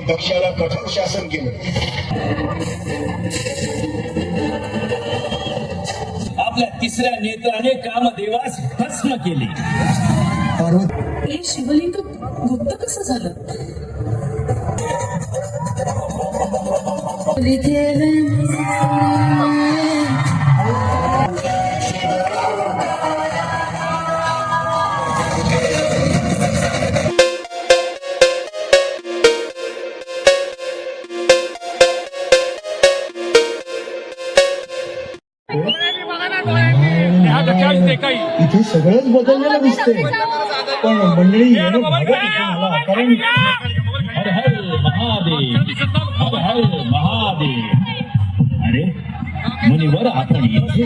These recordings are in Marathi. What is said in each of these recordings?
दक्षाला कठोर शासन केलं. आपल्या तिसऱ्या नेत्राने कामदेवास भस्म केले. पार्वती, हे शिवलिंग गुप्त कसं झालं? इथे सगळंच बदललेलं दिसतंय, पण मंडळी येणं भागत इथं मला. कारण हर हर महादेव, हर हर महादेव. अरे मुनिवर, आपण इथे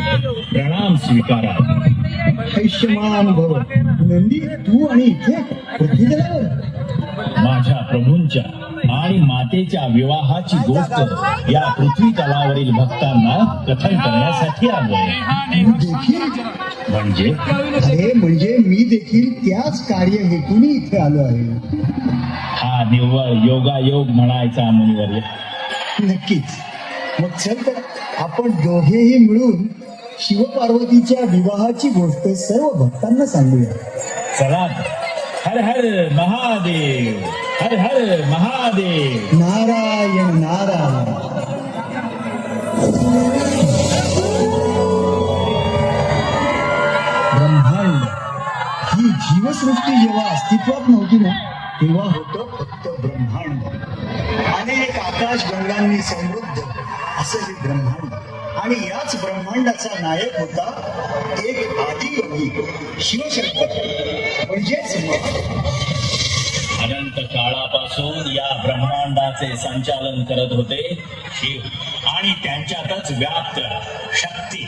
प्रणाम स्वीकारा. आयुष्यमान भव. नंदी, तू आणि इथे पृथ्वीजलावर? माझ्या प्रभूंच्या आणि मातेच्या विवाहाची गोष्ट या पृथ्वी तलावरील भक्तांना कथन करण्यासाठी आलोय. तू देखील? म्हणजे अरे म्हणजे मी देखील त्याच कार्य हेतूने इथे आलो आहे. हा निव्वळ योगायोग म्हणायचा मुनिवर्य. नक्कीच. मग चल तर आपण दोघेही मिळून शिवपार्वतीच्या विवाहाची गोष्ट सर्व भक्तांना सांगूया. चला. हर हर महादेव, हर हर महादेव. नारायण नारायण. ब्रह्मांड ही जीवसृष्टी जेव्हा अस्तित्वात नव्हती ना, तेव्हा होतं फक्त ब्रह्मांड. अनेक आकाश गंगांनी समृद्ध असं हे ब्रह्मांड. आणि याच ब्रह्मांडाचा नायक होता एक आदियोगी शिवशंकर, म्हणजेच अनंत काळापासून या ब्रह्मांडाचे संचालन करत होते शिव, आणि त्यांच्यातच व्याप्त शक्ती.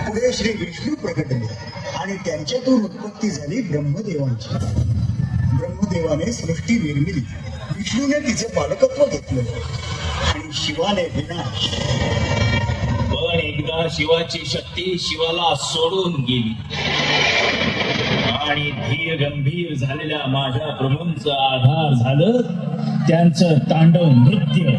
पुढे श्री विष्णू प्रकटले आणि त्यांच्यातून उत्पत्ती झाली ब्रह्मदेवांची. ब्रह्मदेवाने सृष्टी निर्मिली, विष्णूने तिचे पालकत्व घेतलं आणि शिवाने विनाश. पण एकदा शिवाची शक्ती शिवाला सोडून गेली आणि धीर गंभीर झालेल्या माझ्या प्रभूंचं आधार झालं त्यांचं तांडव नृत्य.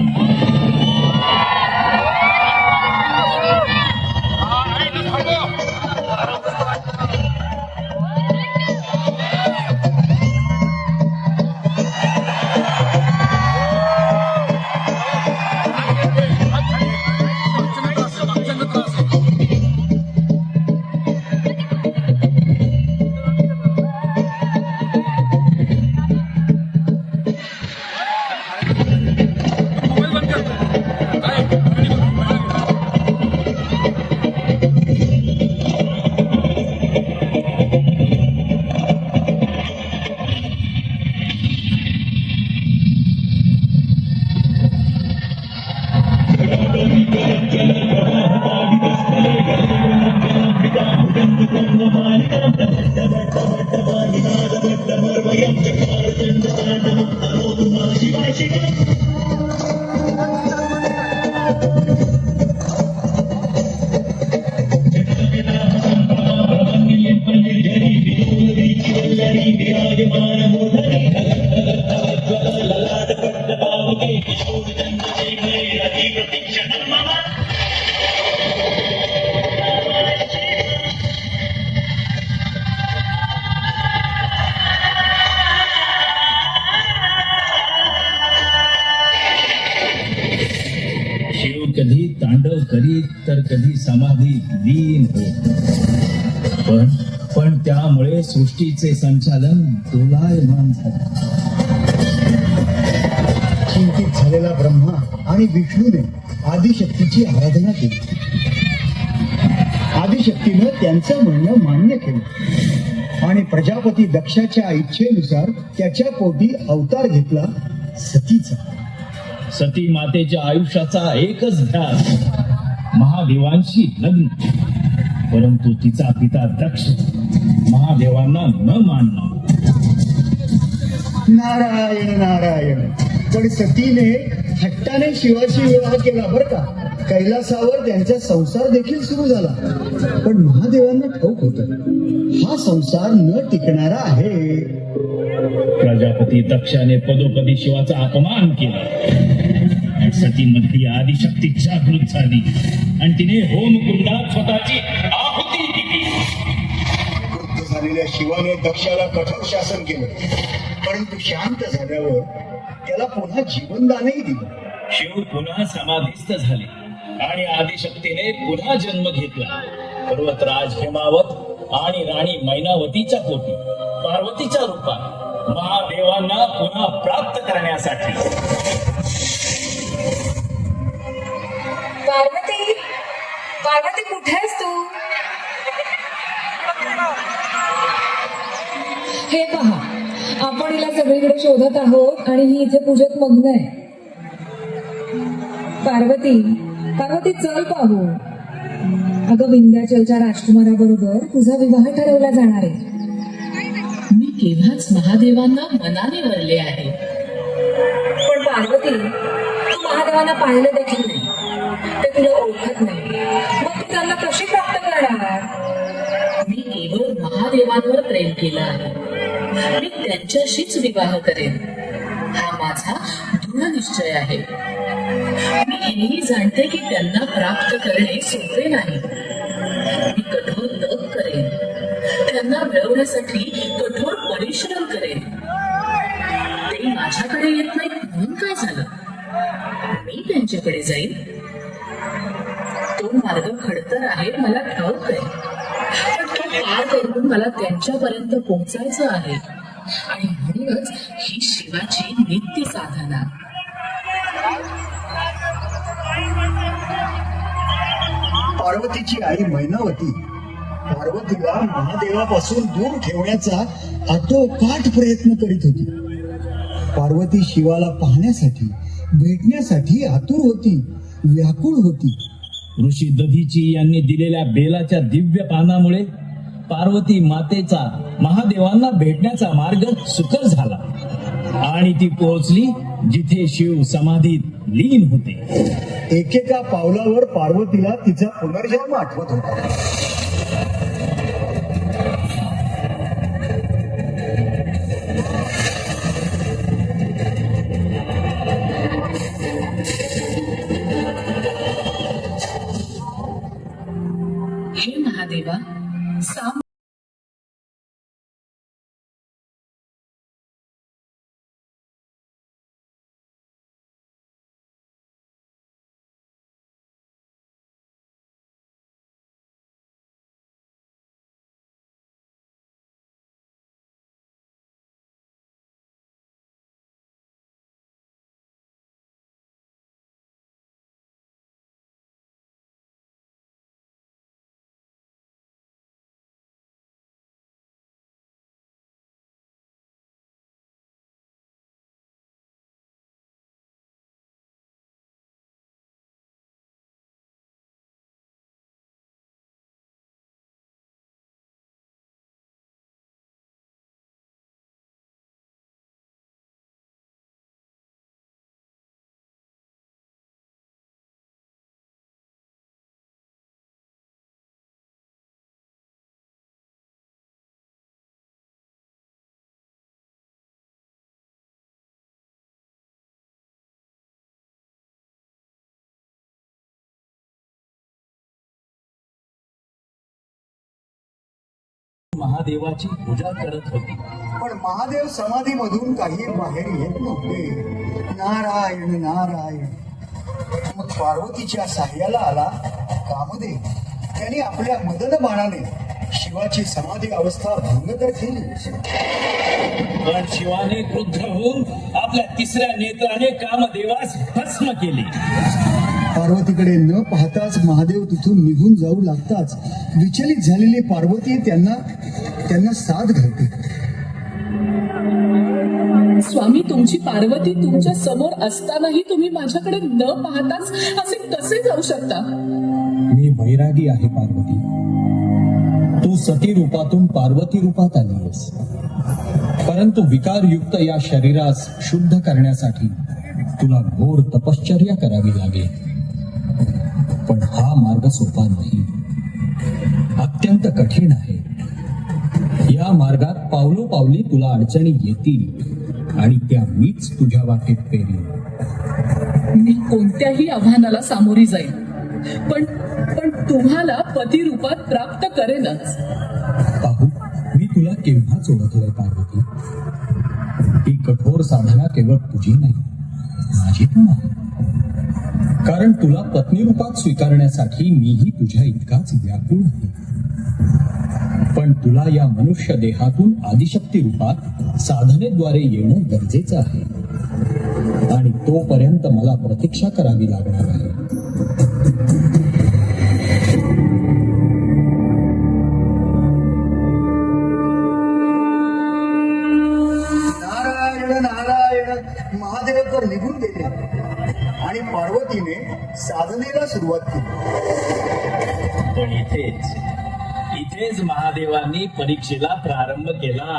शिव कधी तांडव करीत तर कधी समाधीत लीन होत. पण त्यामुळे सृष्टीचे संचालन दोलायमान झाले. चिंतित झालेला ब्रह्मा आणि विष्णूने आदिशक्तीची आराधना केली. आदिशक्तीनं त्यांचं म्हणणं मान्य केलं आणि प्रजापती दक्षाच्या इच्छेनुसार त्याच्या पोटी अवतार घेतला सतीचा. सती मातेच्या आयुष्याचा एकच ध्यास महादेवांशी लग्न. परंतु तिचा पिता दक्ष महादेवांना न मानला. नारायण नारायण. पण सतीने हट्टाने शिवाशी विवाह केला बरं का. कैलासावर त्यांचा संसार देखील सुरू झाला. पण महादेवांना ठाऊक होतं हा संसार न टिकणारा आहे. प्रजापती दक्षाने पदोपदी शिवाचा अपमान केला. सतीमध्ये आदिशक्ती जागृत झाली आणि तिने होमकुंडात स्वतःची आहुती दिली. क्रुद्ध झालेल्या शिवाने दक्षाला कठोर शासन केलं, परंतु शांत झाल्यावर त्याला पुन्हा जीवनदानही दिलं. शिव पुन्हा समाधीस्थ झाले आणि आदिशक्तीने पुन्हा जन्म घेतला. पर्वतराज हेमावत आणि राणी मैनावतीच्या पोटी पार्वतीच्या रूपात महादेवांना पुन्हा प्राप्त करण्यासाठी. पार्वती, पार्वती कुठे आहेस तू? हे पहा, आपण हिला सगळीकडे शोधत आहोत आणि ही इथे पूजेत मग्न आहे. पार्वती, पार्वती चल पाहू. अगं, विंध्याचलच्या राजकुमाराबरोबर तुझा विवाह ठरवला जाणार आहे. मी केव्हाच महादेवांना मनाने वरले आहे. पण पार्वती, तू महादेवांना पाहिलं देखील नाही, ते तुला ओळखत नाही, मग तू त्यांना कशी प्राप्त करणार? मी केवळ महादेवांवर प्रेम केलं आहे. मी त्यांच्याशीच विवाह करेन, हा माझा दृढ निश्चय आहे. मी हेही जाणते की त्यांना प्राप्त करणे सोपे नाही. मी कठोर तप करेन, त्यांना मिळवण्यासाठी कठोर परिश्रम करेन. ते माझ्याकडे येत नाहीत म्हणून काय झालं? मी त्यांच्याकडे जाईन. तो मार्ग खडतर आहे, मला ठाऊक आहे, पण तो पार करून मला त्यांच्यापर्यंत पोहोचायचं आहे. आणि म्हणूनच ही शिवाची नित्य साधना. पार्वतीची आई मैनावती पार्वतीला महादेवापासून दूर ठेवण्याचा आटोकाट प्रयत्न करीत होती. पार्वती शिवाला पाहण्यासाठी, भेटण्यासाठी आतुर होती, व्याकुळ होती. ऋषी दधीची यांनी दिलेल्या बेलाच्या दिव्य पानामुळे पार्वती मातेचा महादेवांना भेटण्याचा मार्ग सुकर झाला आणि ती पोहोचली जिथे शिव समाधीत लीन होते. एकेका पावलावर पार्वतीला तिचा पुनर्जन्म आठवत होता. हे महादेवा, साम महादेवाची पूजा करत होती. पण महादेव समाधीमधून काही बाहेर येत नव्हते. नारायण नारायण. मग पार्वतीच्या साह्याला आला कामदेव. त्याने आपल्या मदन बाणाने शिवाची समाधी अवस्था भंग तर केली, पण शिवाने क्रुद्ध होऊन आपल्या तिसऱ्या नेत्राने कामदेवास भस्म केले. पार्वतीकडे न पाहताच महादेव तिथून निघून जाऊ लागताच विचलित झालेली पार्वती त्यांना साथ घालते. स्वामी, तुमची पार्वती तुमच्या समोर असतानाही तुम्ही माझ्याकडे न पाहताच असे कसे जाऊ शकता? मी वैरागी आहे पार्वती. तू सती रूपातून पार्वती रूपात आलीस, परंतु विकारयुक्त या शरीरास शुद्ध करण्यासाठी तुला घोर तपश्चर्या करावी लागेल. पण हा मार्ग सोपा नाही, अत्यंत कठीण आहे. या मार्गात पावलोपावली तुला अडचणी येतील आणि त्या मीच तुझ्या वाटेत पेरीन. मी कोणत्याही आव्हानाला सामोरी जाईन, पण पण तुम्हाला पती रूपात प्राप्त करेनच. पाहू मी तुला केव्हाच ओळखलंय पार्वती. ही कठोर साधना केवळ तुझी नाही, माझी पण आहे. कारण तुला पत्नी रूपात स्वीकारण्यासाठी मीही तुझ्या इतकाच व्याकुळ आहे. पण तुला या मनुष्य देहातून आदिशक्ती रूपात साधनेद्वारे येणं गरजेचं आहे आणि तोपर्यंत मला प्रतीक्षा करावी लागणार आहे. नारायण नारायण महादेव तर निघून गेले आणि पार्वतीने साधनेला सुरुवात केली. पण इथेच महादेवांनी परीक्षेला प्रारंभ केला.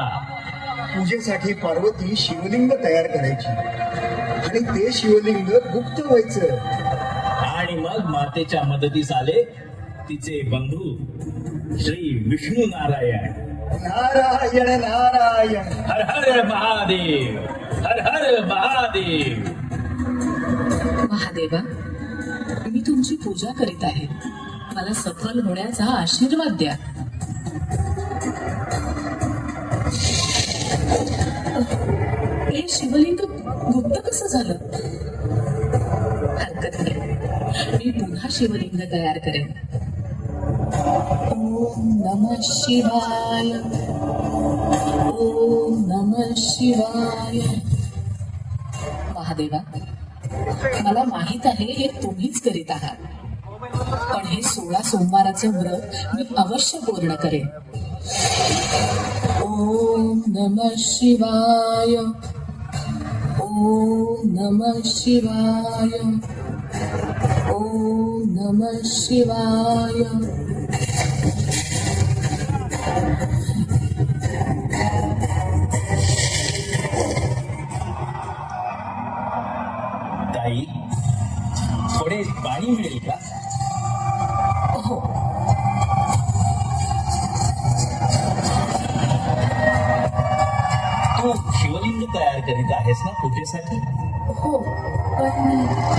पूजेसाठी पार्वती शिवलिंग तयार करायची आणि ते शिवलिंग गुप्त व्हायचं. आणि मग मातेच्या मदतीस आले तिचे बंधू श्री विष्णू नारायण. नारायण नारायण. हर हर महादेव, हर हर महादेव. महादेवा, मी तुमची पूजा करीत आहे. मला सफल होण्याचा आशीर्वाद द्या. हे शिवलिंग गुप्त कसं झालं? हरकत नाही, मी पुन्हा शिवलिंग तयार करेन. ओम नमः शिवाय, ओम नमः शिवाय. महादेवा, मला माहित आहे हे तुम्हीच करीत आहात, पण हे 16 सोमवाराचं व्रत मी अवश्य पूर्ण करेन. ओम नमः शिवाय, ओम नमः शिवाय, ओम नमः शिवाय. ताई, थोडे पाणी मिळेल का? हो, तू शिवलिंग तयार करीत आहेस ना पूजेसाठी? हो,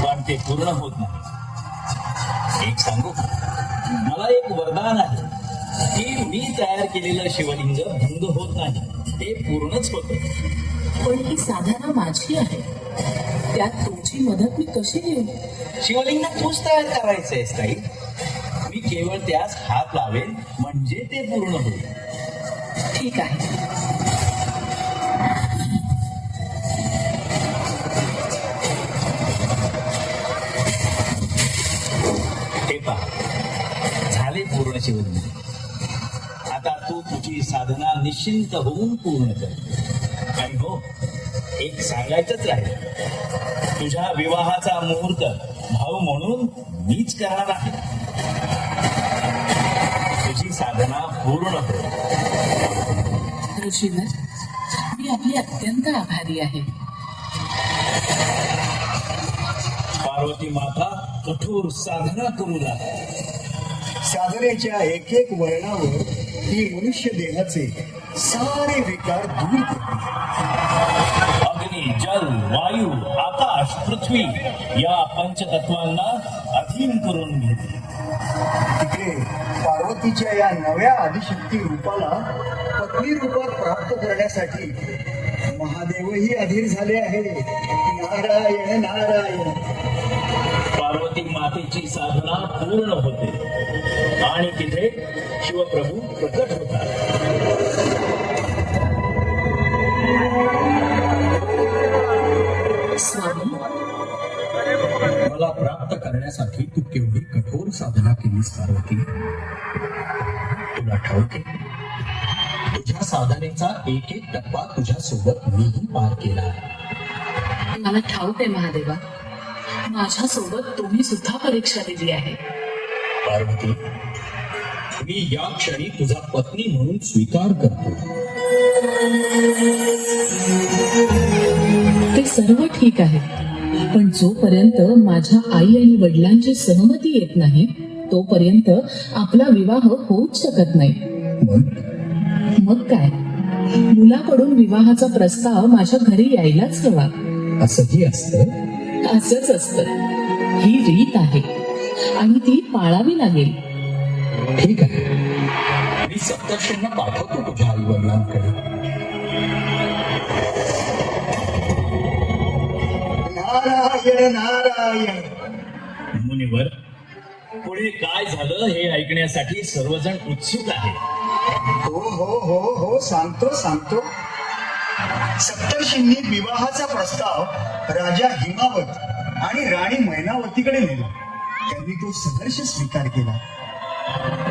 पण ते पूर्ण होत नाही. एक सांगू, मला एक वरदान आहे की मी तयार केलेलं शिवलिंग भंग होत नाही, ते पूर्णच होतं. पण ही साधना माझी आहे, त्यात तुमची मदत मी कशी घेऊ? शिवलिंग तूच तयार करायचंयस ताई. मी केवळ त्यास हात लावेन म्हणजे ते पूर्ण होईल. ठीक आहे. हे पहा, झाले पूर्ण शिवलिंग. आता तू तुझी साधना निश्चिंत होऊन पूर्ण कर. आणि हो, एक सांगायचंच राहील, तुझ्या विवाहाचा मुहूर्त भाऊ म्हणून मीच करणार आहे. तुझी साधना पूर्ण हो. ऋषीवर, मी आपली अत्यंत आभारी आहे. पार्वती माता कठोर साधना करू लागली. साधनेच्या एक एक वळणावर ही मनुष्य देहाचे सारे विकार दूर करते. अग्नी, जल, वायू, आकाश, पृथ्वी या पंचतत्वांना अधीन करून घेतले. तिकडे पार्वतीच्या या नव्या आदिशक्ती रूपाला पत्नी रूपात प्राप्त करण्यासाठी महादेवही अधीर झाले आहे. नारायण नारायण. पार्वती मातेची साधना पूर्ण होते आणि तिथे शिवप्रभू प्रकट होतात. स्वामी, मला प्राप्त करण्यासाठी तू केवढी कठोर साधना केलीस पार्वती. तुला ठाऊक आहे, तुझ्या साधनेचा एक एक टप्पा तुझ्या सोबत मीही पार केला आहे. मला ठाऊक आहे महादेवा, माझ्या सोबत तुम्ही सुद्धा परीक्षा दिली आहे. पार्वती, मी या क्षणी तुझा पत्नी म्हणून स्वीकार करतो. ते सर्व ठीक आहे, पण जोपर्यंत माझ्या आई आणि वडिलांची सहमती येत नाही तोपर्यंत आपला विवाह होऊच शकत नाही. मग मग काय, मुलाकडून विवाहाचा प्रस्ताव माझ्या घरी यायलाच हवा. असंही असतं. असंच असतं. ही रीत आहे आणि ती पाळावी लागेल. ठीक आहे, मी सप्तर्षींना पाठवतो तुझ्या आई वडिलांकडे. नारायण नारायण. मुनिवर, पुढे काय झालं हे ऐकण्यासाठी सर्वजण उत्सुक आहेत. हो हो हो हो, सांगतो सांगतो. सप्तर्षींनी विवाहाचा प्रस्ताव राजा हिमावत आणि राणी मैनावतीकडे नेला. त्यांनी तो सहर्ष स्वीकार केला.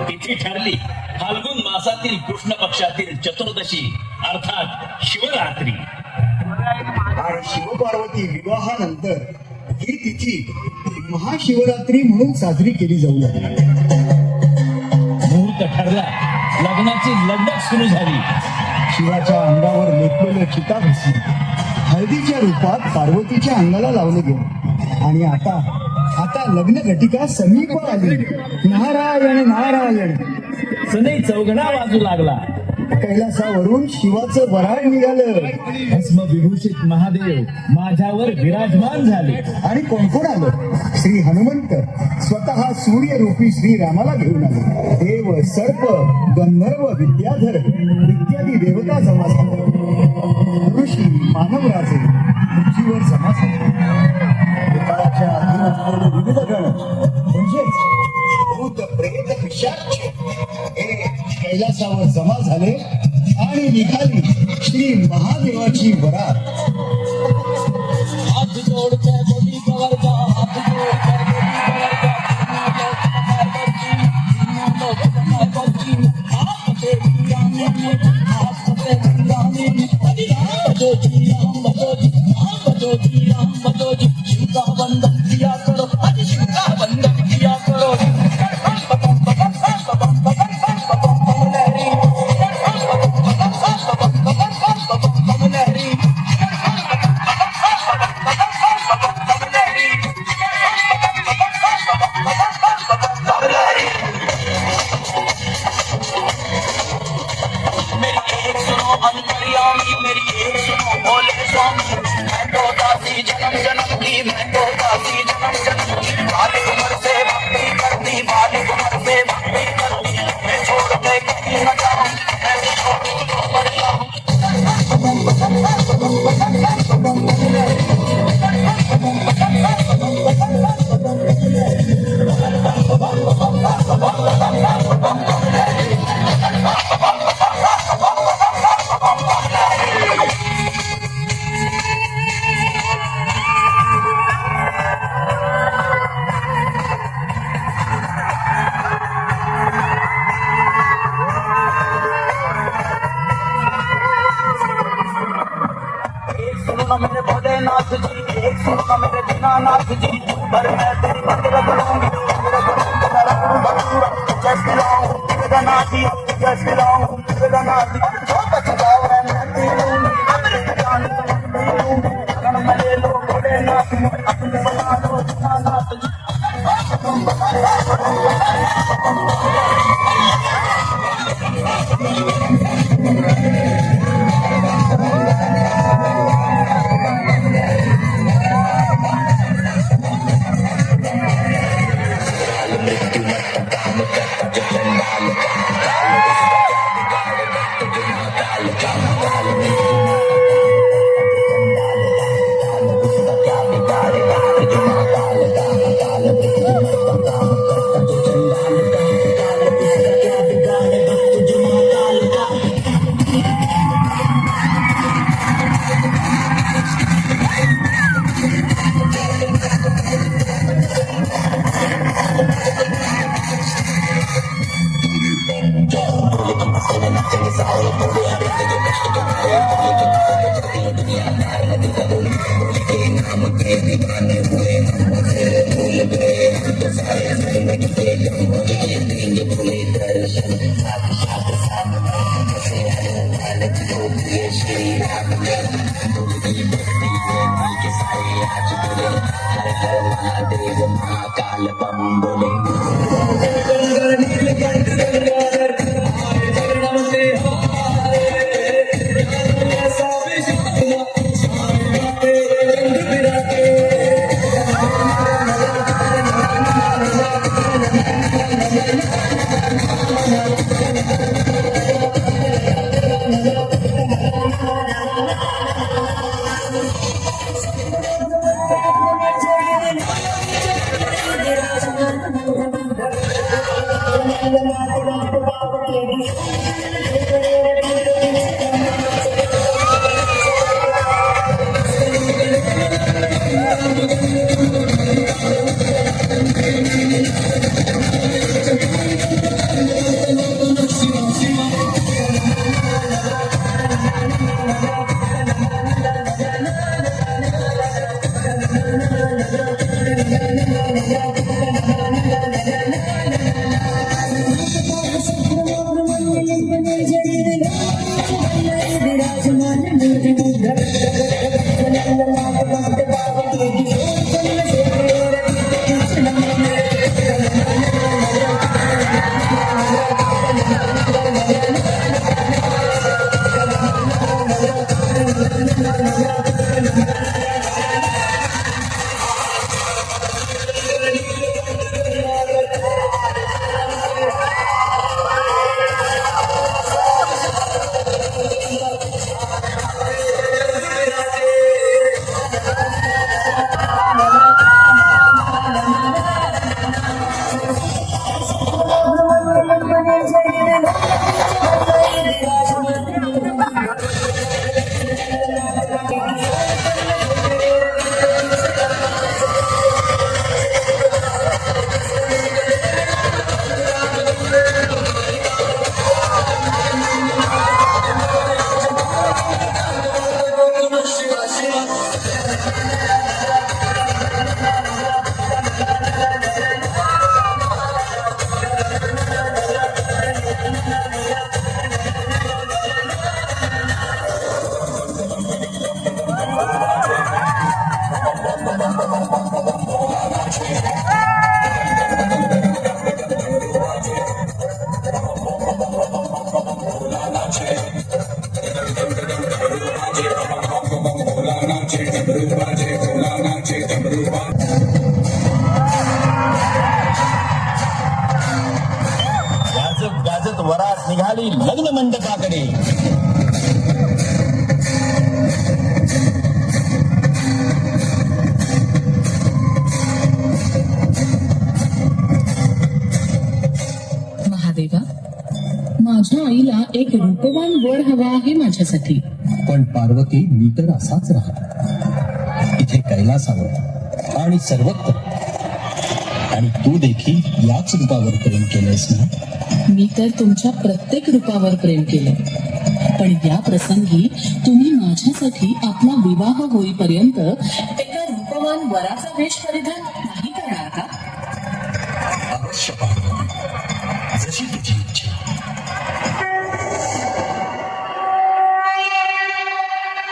तिथी ठरली फाल्गुन मासातील कृष्ण पक्षातील चतुर्दशी अर्थात शिवरात्री. आणि शिवपार्वती विवाहानंतर ही तिथी महाशिवरात्री म्हणून साजरी केली जाऊ लागली. मुहूर्त ठरला, लग्नाची लगबग सुरू झाली. शिवाच्या अंगावर लेपलेलं चिता घुसली. हळदीच्या रूपात पार्वतीच्या अंगाला लावले गेले. आणि आता आता लग्न घटिका समीप आली. नारायण नारायण. सनई चौघडा वाजू लागला. कैलासावरून शिवाचं वराळ निघालं. भस्म विभूषित महादेव माझ्यावर विराजमान झाले. आणि कोण कोण आलं? श्री हनुमंत स्वतः सूर्यरूपी श्री रामाला घेऊन आले. देव, सर्प, गंधर्व, विद्याधर इत्यादी देवता जमा झाले. ऋषी, मानवराजे पृथ्वीवर जमा झाले. काळाच्या अधीन असलेले विविध गण म्हणजेच भूत, प्रेत, पिशाच हे कैलासावर जमा झाले आणि निघाली श्री महादेवाची वरात. हात जोडते बोली गवरचा, हात जोडते मेरे भोलेनाथ जी, एक सुनो मेरे दीनानाथ जी, पर मैं तेरी बंद रख लूंगी, जय श्री राम जगन्नाथ जी, जय श्री राम जगन्नाथ जी, जो बच जाओ मैं पी लूंगी, अमृत जान पी लूंगी, अगर मैं ले लो भोलेनाथ जी, अपने बना दो दीनानाथ जी. महाकाल गाजत गाजत वरात निघाली लग्न मंडपाकडे. महादेवा, माझ्या आईला एक रूपवान वर हवा आहे माझ्यासाठी. पण पार्वती मी तर असाच राहतो इथे कैलासावर आणि सर्वत्र. आणि तू देखील याच रूपावर प्रेम केलंयस ना? मी तर तुमच्या प्रत्येक रूपावर प्रेम केलं, पण या प्रसंगी तुम्ही माझ्यासाठी आपला विवाह होईपर्यंत एका रूपवान वराचा वेश परिधान नाही करणार का? अवश्य पार्वती, जशी तुझी इच्छा.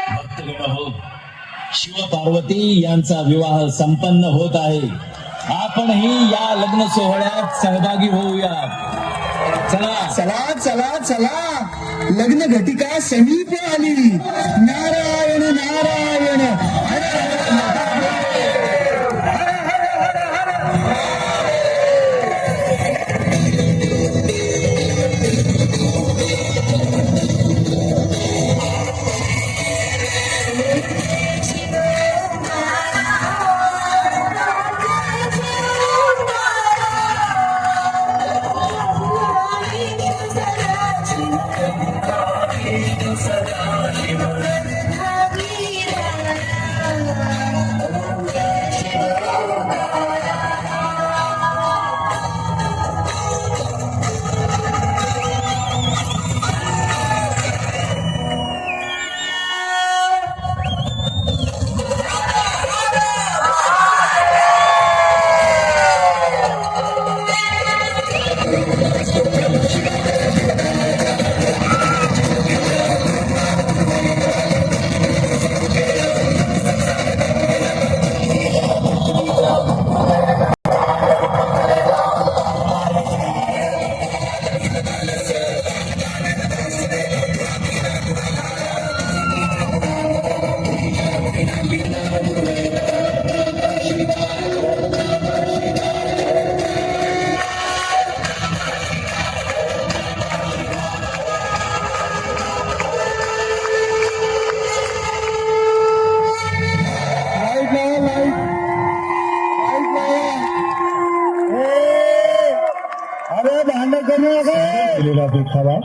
भक्तगण हो, शिव पार्वती यांचा विवाह संपन्न होत आहे. आपणही या लग्न सोहळ्यात सहभागी होऊयात. चला चला चला चला, लग्न घटिका समीप आली. नारायण नारायण हर हर महादेव. केलेला देखावा